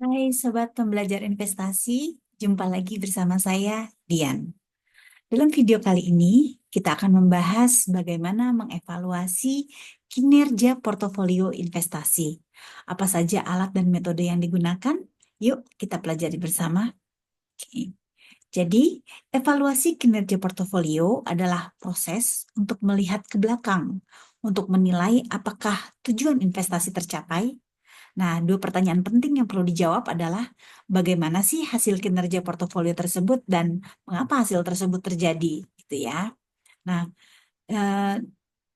Hai Sobat Pembelajar Investasi, jumpa lagi bersama saya, Dian. Dalam video kali ini, kita akan membahas bagaimana mengevaluasi kinerja portofolio investasi. Apa saja alat dan metode yang digunakan? Yuk, kita pelajari bersama. Oke. Jadi, evaluasi kinerja portofolio adalah proses untuk melihat ke belakang, untuk menilai apakah tujuan investasi tercapai. Nah, dua pertanyaan penting yang perlu dijawab adalah bagaimana sih hasil kinerja portofolio tersebut dan mengapa hasil tersebut terjadi, gitu ya. Nah, eh,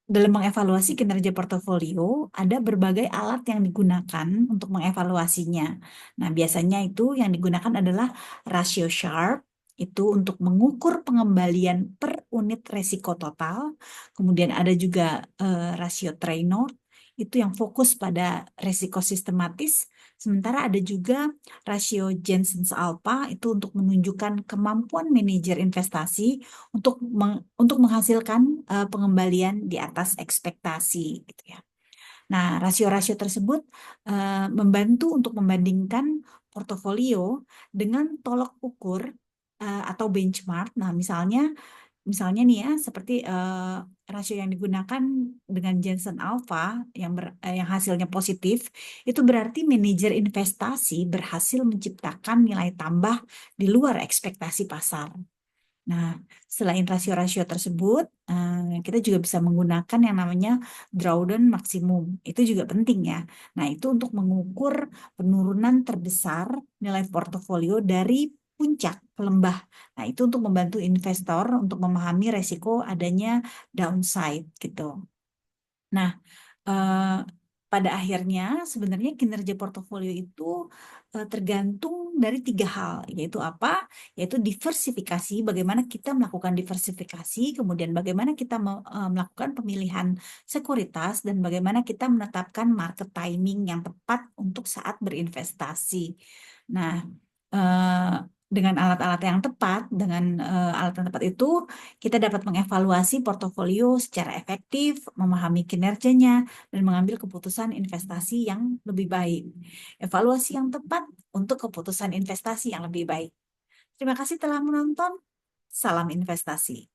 dalam mengevaluasi kinerja portofolio, ada berbagai alat yang digunakan untuk mengevaluasinya. Nah, biasanya itu yang digunakan adalah rasio Sharpe, itu untuk mengukur pengembalian per unit resiko total. Kemudian ada juga rasio Treynor, itu yang fokus pada resiko sistematis. Sementara ada juga rasio Jensen's Alpha, itu untuk menunjukkan kemampuan manajer investasi untuk menghasilkan pengembalian di atas ekspektasi gitu ya. Nah, rasio-rasio tersebut membantu untuk membandingkan portofolio dengan tolok ukur atau benchmark. Nah, misalnya nih ya, seperti rasio yang digunakan dengan Jensen Alpha yang hasilnya positif, itu berarti manajer investasi berhasil menciptakan nilai tambah di luar ekspektasi pasar. Nah, selain rasio-rasio tersebut, kita juga bisa menggunakan yang namanya drawdown maksimum. Itu juga penting ya. Nah, itu untuk mengukur penurunan terbesar nilai portofolio dari puncak ke lembah. Nah, itu untuk membantu investor untuk memahami resiko adanya downside gitu. Nah, eh, pada akhirnya sebenarnya kinerja portofolio itu tergantung dari tiga hal, yaitu apa? Yaitu diversifikasi, bagaimana kita melakukan diversifikasi, kemudian bagaimana kita melakukan pemilihan sekuritas, dan bagaimana kita menetapkan market timing yang tepat untuk saat berinvestasi. Nah, eh, dengan alat-alat yang tepat, dengan alat yang tepat itu, kita dapat mengevaluasi portofolio secara efektif, memahami kinerjanya, dan mengambil keputusan investasi yang lebih baik. Evaluasi yang tepat untuk keputusan investasi yang lebih baik. Terima kasih telah menonton. Salam investasi.